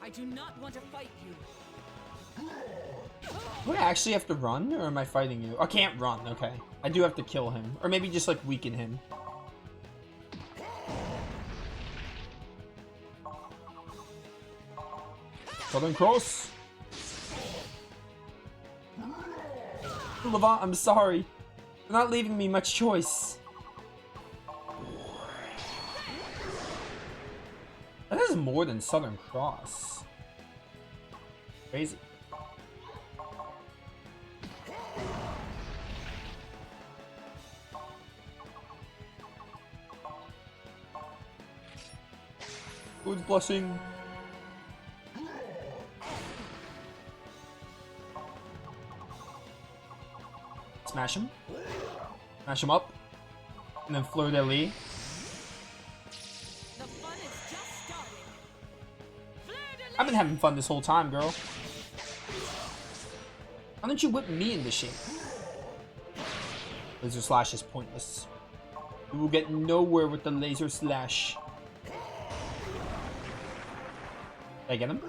I do not want to fight you. Do I actually have to run, or am I fighting you? I can't run, okay. I do have to kill him. Or maybe just, like, weaken him. Southern Cross! Levant, I'm sorry. You're not leaving me much choice. That is more than Southern Cross. Crazy. God's blessing. Smash him. Smash him up. And then Fleur de Lis. I've been having fun this whole time, girl. Why don't you whip me into shape? Laser slash is pointless. You will get nowhere with the laser slash. Did I get him?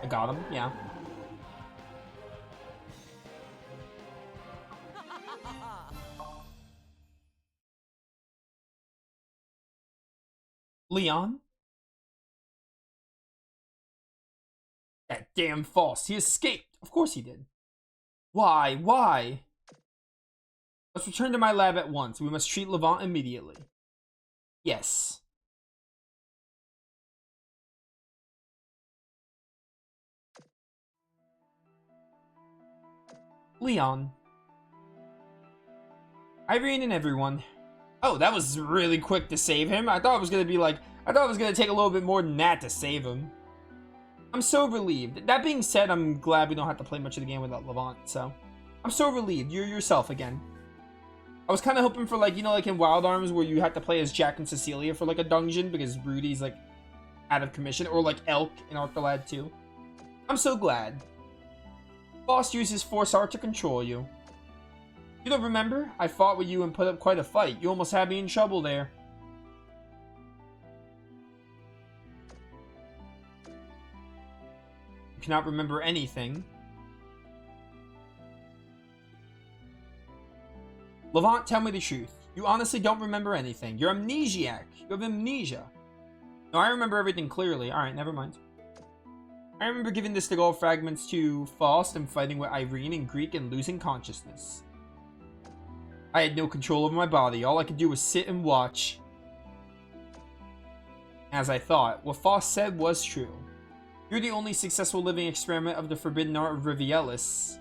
I got him, yeah. Leon? That damn Faust. He escaped. Of course he did. Why? Why? Let's return to my lab at once. We must treat Levant immediately. Yes. Leon. Irene and everyone. Oh, that was really quick to save him. I thought it was gonna be like, I thought it was gonna take a little bit more than that to save him. I'm so relieved. That being said, I'm glad we don't have to play much of the game without Levant, so. I'm so relieved. You're yourself again. I was kind of hoping for, like, you know, like in Wild Arms where you have to play as Jack and Cecilia for, like, a dungeon because Rudy's, like, out of commission. Or, like, Elk in Arcalad 2. I'm so glad. Faust used his force art to control you. You don't remember? I fought with you and put up quite a fight. You almost had me in trouble there. You cannot remember anything. Levant, tell me the truth. You honestly don't remember anything. You're amnesiac. You have amnesia. No, I remember everything clearly. Alright, never mind. I remember giving this to gold fragments to Faust and fighting with Irene in Greek and losing consciousness. I had no control over my body. All I could do was sit and watch. As I thought, what Faust said was true. You're the only successful living experiment of the forbidden art of Revelius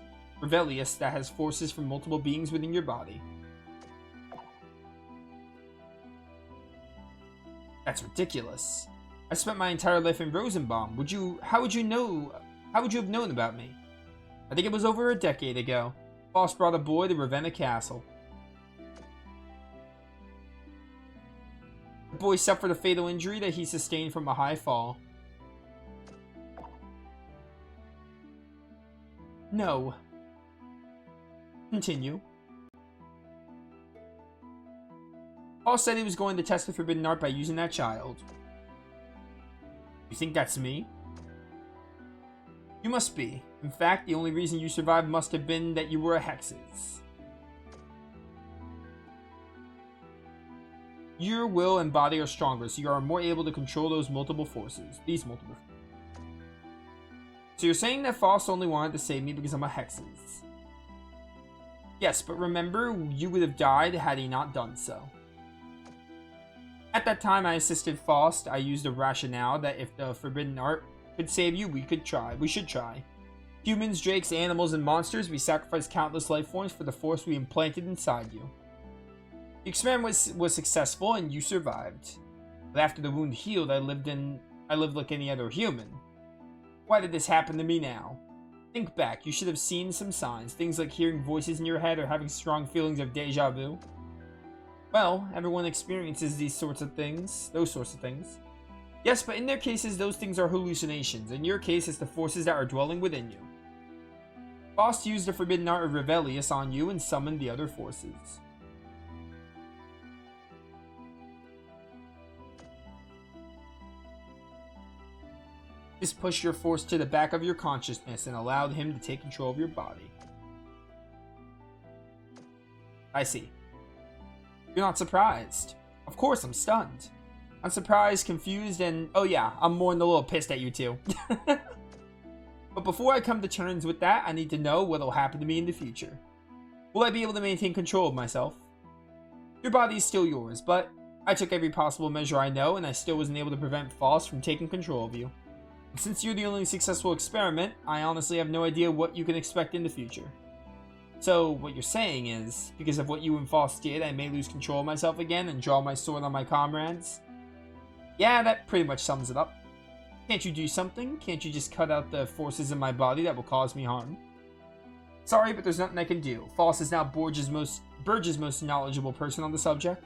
that has forces from multiple beings within your body. That's ridiculous. I spent my entire life in Rosenbaum. How would you have known about me? I think it was over a decade ago. Faust brought a boy to Ravenna Castle. The boy suffered a fatal injury that he sustained from a high fall. No. Continue. Faust said he was going to test the forbidden art by using that child. You think that's me? You must be. In fact, the only reason you survived must have been that you were a Hexyz. Your will and body are stronger, so you are more able to control these multiple forces. So you're saying that Faust only wanted to save me because I'm a Hexyz? Yes, but remember, you would have died had he not done so. At that time, I assisted Faust. I used a rationale that if the forbidden art could save you, we should try. Humans, drakes, animals, and monsters, we sacrificed countless life forms for the force we implanted inside you. The experiment was successful, and you survived. But after the wound healed, I lived like any other human. Why did this happen to me now? Think back. You should have seen some signs. Things like hearing voices in your head or having strong feelings of deja vu. Well, everyone experiences those sorts of things. Yes, but in their cases, those things are hallucinations. In your case, it's the forces that are dwelling within you. Faust used the forbidden art of Revelius on you and summoned the other forces. Just push your force to the back of your consciousness and allowed him to take control of your body. I see. You're not surprised. Of course, I'm stunned. I'm surprised, confused, and oh yeah, I'm more than a little pissed at you too. But before I come to terms with that, I need to know what will happen to me in the future. Will I be able to maintain control of myself? Your body is still yours, but I took every possible measure I know, and I still wasn't able to prevent Faust from taking control of you. And since you're the only successful experiment, I honestly have no idea what you can expect in the future. So, what you're saying is, because of what you and Faust did, I may lose control of myself again and draw my sword on my comrades? Yeah, that pretty much sums it up. Can't you do something? Can't you just cut out the forces in my body that will cause me harm? Sorry, but there's nothing I can do. Faust is now Burge's most knowledgeable person on the subject.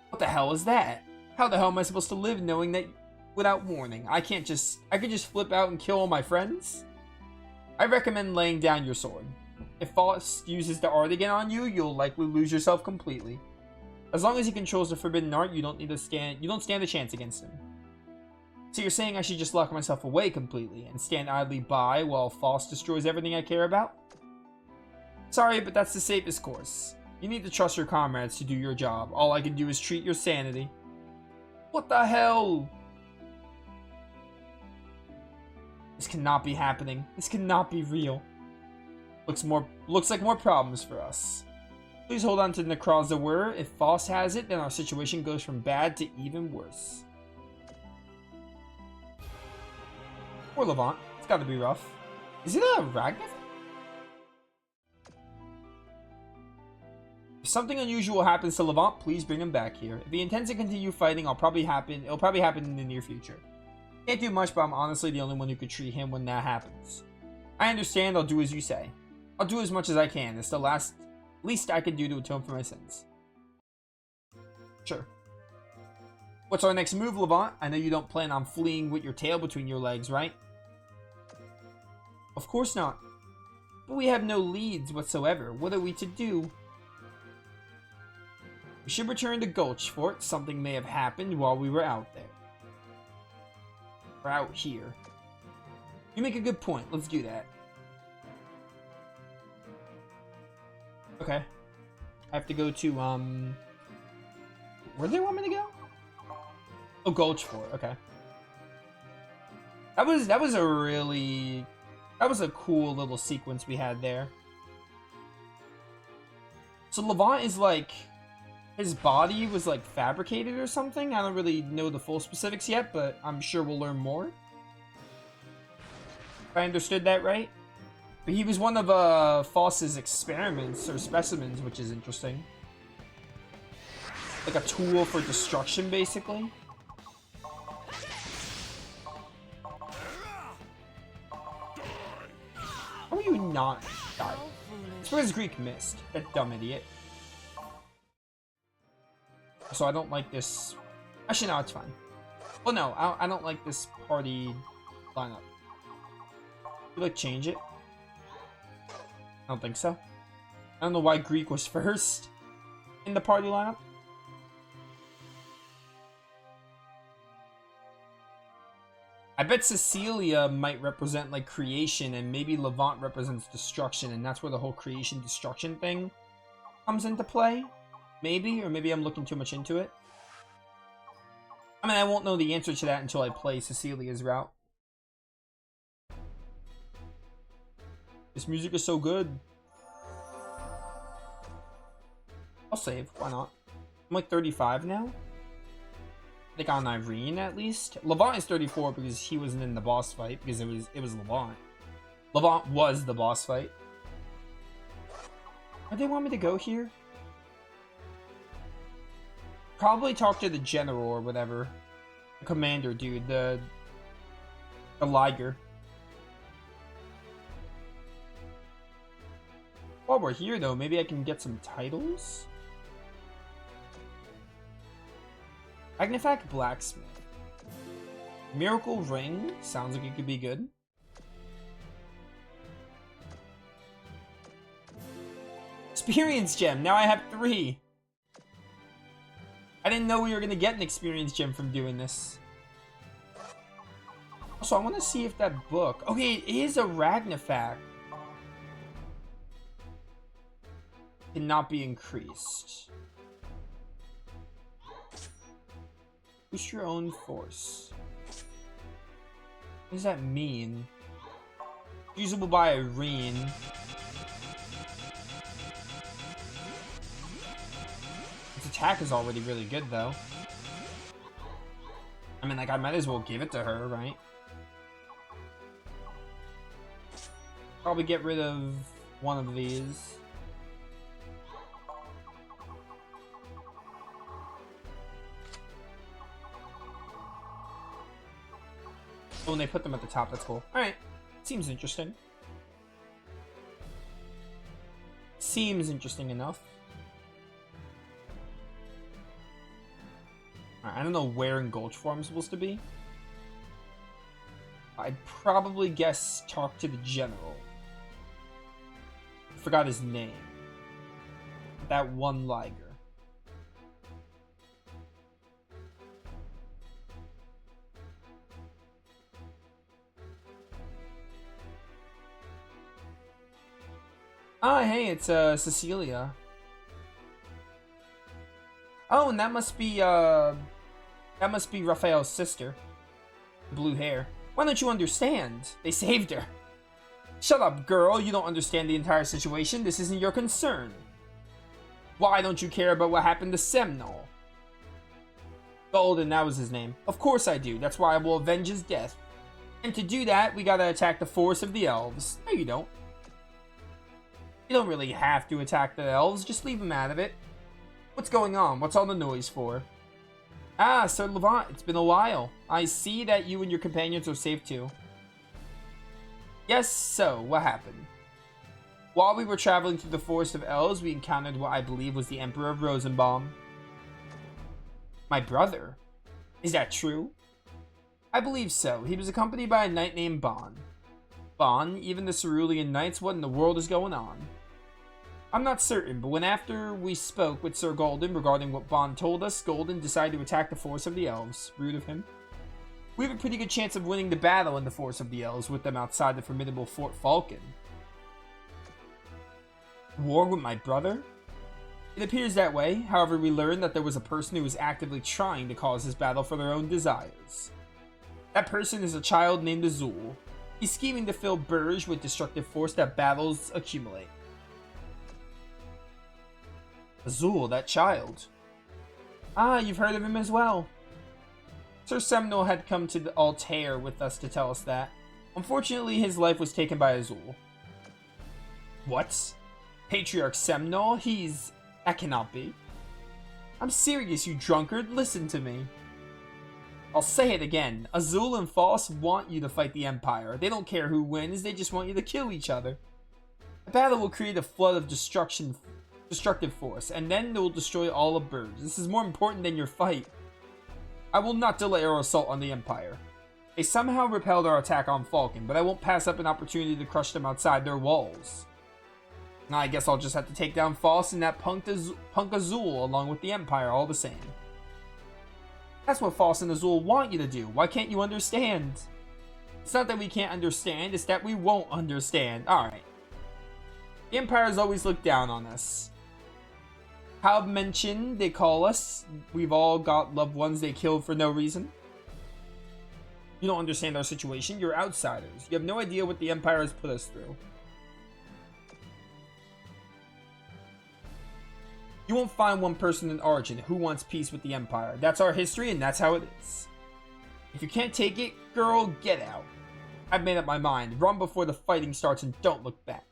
What the hell is that? How the hell am I supposed to live knowing that without warning? I could just flip out and kill all my friends? I recommend laying down your sword. If Faust uses the art again on you, you'll likely lose yourself completely. As long as he controls the forbidden art, you don't stand a chance against him. So you're saying I should just lock myself away completely and stand idly by while Faust destroys everything I care about? Sorry, but that's the safest course. You need to trust your comrades to do your job. All I can do is treat your sanity. What the hell? This cannot be happening. This cannot be real. Looks like more problems for us. Please hold on to the Necroza word. If Faust has it, then our situation goes from bad to even worse. Poor Levant. It's gotta be rough. Is it a Ragnar? If something unusual happens to Levant, please bring him back here. If he intends to continue fighting, it'll probably happen in the near future. Can't do much, but I'm honestly the only one who could treat him when that happens. I understand, I'll do as you say. I'll do as much as I can. It's the least I can do to atone for my sins. Sure. What's our next move, Levant? I know you don't plan on fleeing with your tail between your legs, right? Of course not. But we have no leads whatsoever. What are we to do? We should return to Gulch Fort. Something may have happened while we were out there. We're out here. You make a good point. Let's do that. Okay. I have to go to, where do they want me to go? Oh, Gulch Fort. Okay. That was a cool little sequence we had there. So Levant is like, his body was like fabricated or something. I don't really know the full specifics yet, but I'm sure we'll learn more. If I understood that right. But he was one of Faust's experiments or specimens, which is interesting. Like a tool for destruction, basically. How are you not dying? It's because Greek missed. That dumb idiot. So I don't like this. Actually, no, it's fine. Well, no, I don't like this party lineup. You like change it? I don't think so. I don't know why Greek was first in the party lineup. I bet Cecilia might represent like creation, and maybe Levant represents destruction, and that's where the whole creation destruction thing comes into play. Maybe, or maybe I'm looking too much into it. I mean, I won't know the answer to that until I play Cecilia's route. This music is so good. I'll save. Why not? I'm like 35 now. I think on Irene at least. Levant is 34 because he wasn't in the boss fight because it was Levant. Levant was the boss fight. Where do they want me to go here? Probably talk to the general or whatever. The commander dude, the Liger. While we're here though, maybe I can get some titles? Agnifac Blacksmith. Miracle Ring. Sounds like it could be good. Experience Gem. Now I have 3. I didn't know we were going to get an Experience Gem from doing this. Also, I want to see if that book... Okay, it is a Ragnafact. Cannot be increased. Boost your own force. What does that mean? Usable by Irene. Its attack is already really good, though. I mean, like, I might as well give it to her, right? Probably get rid of one of these. Oh, and they put them at the top. That's cool. Alright. Seems interesting. Seems interesting enough. Alright, I don't know where in Gulch Form I'm supposed to be. I'd probably guess talk to the general. Forgot his name. That one Liger. Oh, hey, it's Cecilia. Oh, and that must be Raphael's sister. Blue hair. Why don't you understand? They saved her. Shut up, girl. You don't understand the entire situation. This isn't your concern. Why don't you care about what happened to Semnol? Golden, that was his name. Of course I do. That's why I will avenge his death. And to do that, we gotta attack the force of the elves. No, you don't. You don't really have to attack the elves. Just leave them out of it. What's going on? What's all the noise for? Ah, Sir Levant, it's been a while. I see that you and your companions are safe too. Yes, so, what happened? While we were traveling through the Forest of Elves, we encountered what I believe was the Emperor of Rosenbaum. My brother? Is that true? I believe so. He was accompanied by a knight named Bon. Bon, even the Cerulean Knights, what in the world is going on? I'm not certain, but after we spoke with Sir Golden regarding what Bon told us, Golden decided to attack the Force of the Elves. Rude of him. We have a pretty good chance of winning the battle in the Force of the Elves with them outside the formidable Fort Falcon. War with my brother? It appears that way. However, we learned that there was a person who was actively trying to cause this battle for their own desires. That person is a child named Azul. He's scheming to fill Burge with destructive force that battles accumulate. Azul, that child. Ah, you've heard of him as well. Sir Semnol had come to the Altair with us to tell us that. Unfortunately, his life was taken by Azul. What? Patriarch Semnol? That cannot be. I'm serious, you drunkard. Listen to me. I'll say it again. Azul and False want you to fight the Empire. They don't care who wins, they just want you to kill each other. The battle will create a flood of destructive force, and then it will destroy all of Burge. This is more important than your fight. I will not delay our assault on the Empire. They somehow repelled our attack on Falcon, but I won't pass up an opportunity to crush them outside their walls. Now I guess I'll just have to take down False and that punk Azul along with the Empire all the same. That's what False and Azul want you to do. Why can't you understand? It's not that we can't understand, it's that we won't understand. Alright. The Empire has always looked down on us. How mentioned they call us. We've all got loved ones they killed for no reason. You don't understand our situation. You're outsiders. You have no idea what the Empire has put us through. You won't find one person in Origin who wants peace with the Empire. That's our history and that's how it is. If you can't take it, girl, get out. I've made up my mind. Run before the fighting starts and don't look back.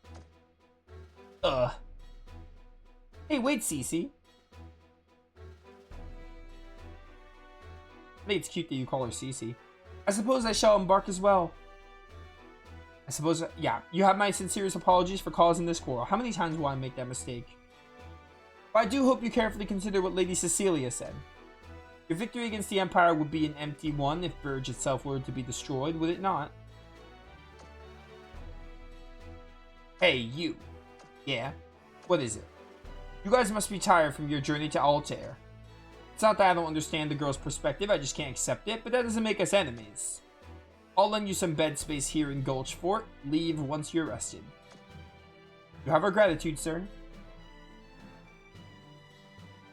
Hey, wait, Cece. I think it's cute that you call her Cece. I suppose I shall embark as well. I suppose, yeah. You have my sincerest apologies for causing this quarrel. How many times will I make that mistake? But I do hope you carefully consider what Lady Cecilia said. Your victory against the Empire would be an empty one if Burge itself were to be destroyed, would it not? Hey, you. Yeah? What is it? You guys must be tired from your journey to Altair. It's not that I don't understand the girl's perspective, I just can't accept it, but that doesn't make us enemies. I'll lend you some bed space here in Gulch Fort. Leave once you're rested. You have our gratitude, sir.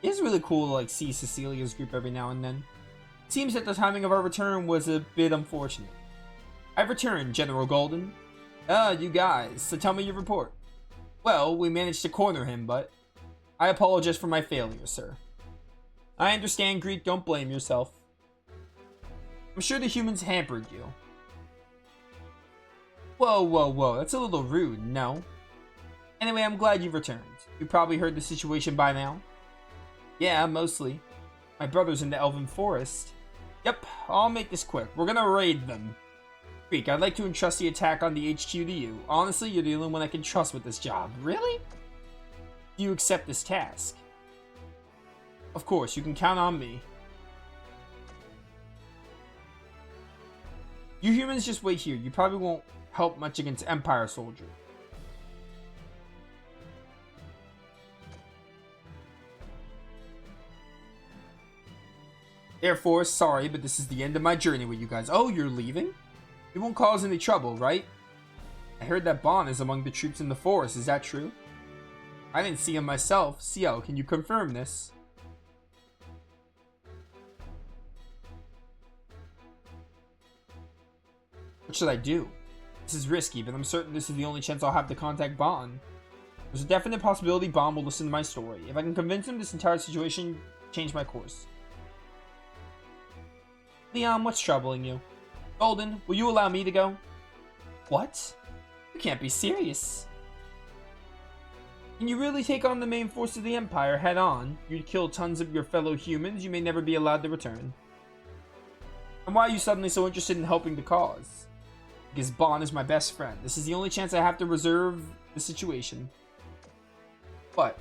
It is really cool to like see Cecilia's group every now and then. It seems that the timing of our return was a bit unfortunate. I've returned, General Golden. You guys, so tell me your report. Well, we managed to corner him, but I apologize for my failure, sir. I understand, Greek, don't blame yourself. I'm sure the humans hampered you. Whoa, that's a little rude, no? Anyway, I'm glad you returned. You probably heard the situation by now. Yeah, mostly. My brother's in the Elven Forest. Yep, I'll make this quick. We're gonna raid them. Greek, I'd like to entrust the attack on the HQ to you. Honestly, you're the only one I can trust with this job. Really? Do you accept this task? Of course, you can count on me. You humans just wait here. You probably won't help much against Empire soldiers. Air Force, sorry, but this is the end of my journey with you guys. Oh, you're leaving? You won't cause any trouble, right? I heard that Bond is among the troops in the forest. Is that true? I didn't see him myself. CL, can you confirm this? What should I do? This is risky, but I'm certain this is the only chance I'll have to contact Bond. There's a definite possibility Bond will listen to my story. If I can convince him, this entire situation change my course. Leon, what's troubling you? Golden, will you allow me to go? What? You can't be serious. Can you really take on the main force of the Empire head on? You'd kill tons of your fellow humans. You may never be allowed to return. And why are you suddenly so interested in helping the cause? Because Bond is my best friend. This is the only chance I have to reserve the situation. But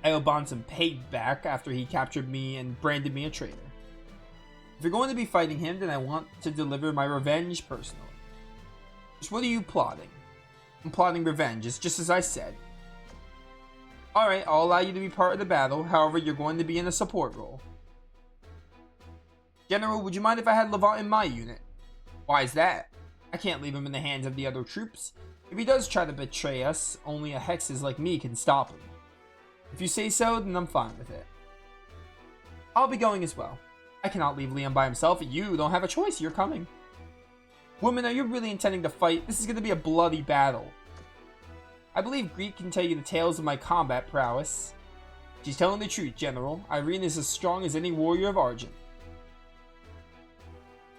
I owe Bond some payback after he captured me and branded me a traitor. If you're going to be fighting him, then I want to deliver my revenge personally. Just what are you plotting? I'm plotting revenge. It's just as I said. Alright, I'll allow you to be part of the battle. However, you're going to be in a support role. General, would you mind if I had Levant in my unit? Why is that? I can't leave him in the hands of the other troops. If he does try to betray us, only a Hexyz like me can stop him. If you say so, then I'm fine with it. I'll be going as well. I cannot leave Leon by himself. You don't have a choice. You're coming. Woman, are you really intending to fight? This is going to be a bloody battle. I believe Greek can tell you the tales of my combat prowess. She's telling the truth, General. Irene is as strong as any warrior of Argent.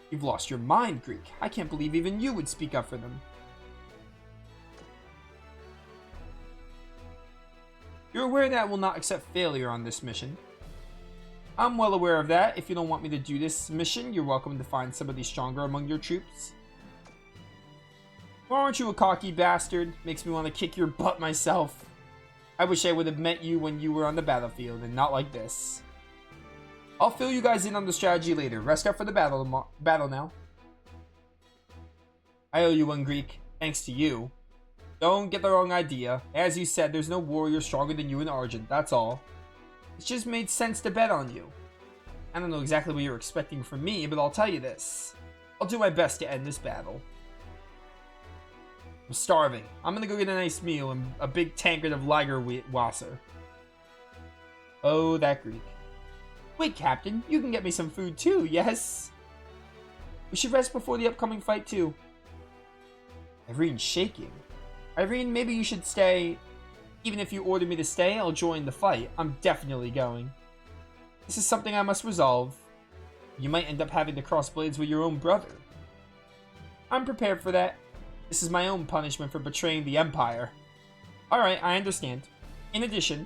You've lost your mind, Greek. I can't believe even you would speak up for them. You're aware that I will not accept failure on this mission. I'm well aware of that. If you don't want me to do this mission, you're welcome to find somebody stronger among your troops. Well, aren't you a cocky bastard? Makes me want to kick your butt myself. I wish I would have met you when you were on the battlefield and not like this. I'll fill you guys in on the strategy later. Rest up for the battle now. I owe you one, Greek. Thanks to you. Don't get the wrong idea. As you said, there's no warrior stronger than you in Argent. That's all. It just made sense to bet on you. I don't know exactly what you're expecting from me, but I'll tell you this. I'll do my best to end this battle. I'm starving. I'm gonna go get a nice meal and a big tankard of Lagerwasser. Oh, that Greek. Wait, Captain, you can get me some food too, yes? We should rest before the upcoming fight too. Irene's shaking. Irene, maybe you should stay. Even if you order me to stay, I'll join the fight. I'm definitely going. This is something I must resolve. You might end up having to cross blades with your own brother. I'm prepared for that. This is my own punishment for betraying the Empire. Alright, I understand. In addition...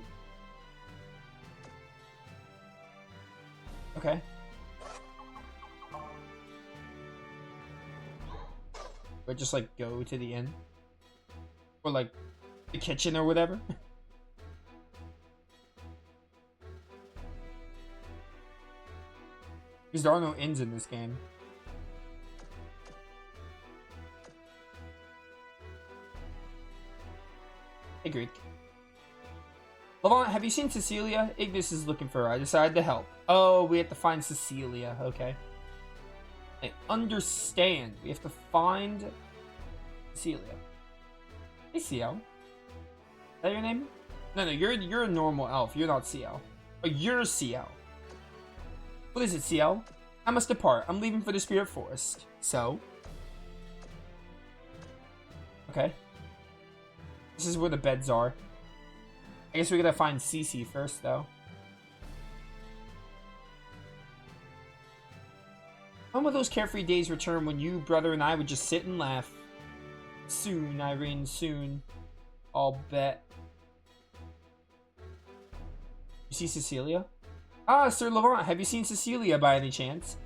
Okay. But just like go to the inn? Or like the kitchen or whatever? Because there are no inns in this game. Hey, Greek. Levant, have you seen Cecilia? Ignis is looking for her. I decided to help. Oh, we have to find Cecilia. Okay. I understand. We have to find Cecilia. Hey, CL. Is that your name? No, you're a normal elf. You're not CL. Oh, you're CL. What is it, CL? I must depart. I'm leaving for the Spirit Forest. So? Okay. This is where the beds are. I guess we gotta find Cece first, though. When will those carefree days return when you, brother, and I would just sit and laugh? Soon, Irene, soon. I'll bet. You see Cecilia? Ah, Sir Levant, have you seen Cecilia by any chance?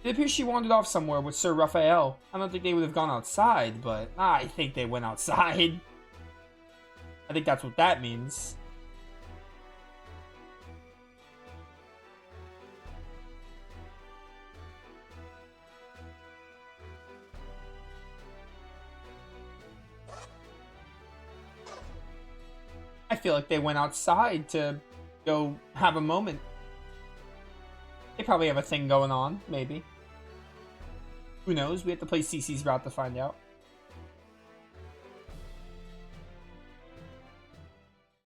It appears she wandered off somewhere with Sir Raphael. I don't think they would have gone outside, but I think they went outside. I think that's what that means. I feel like they went outside to go have a moment. They probably have a thing going on, maybe. Who knows? We have to play Cece's route to find out.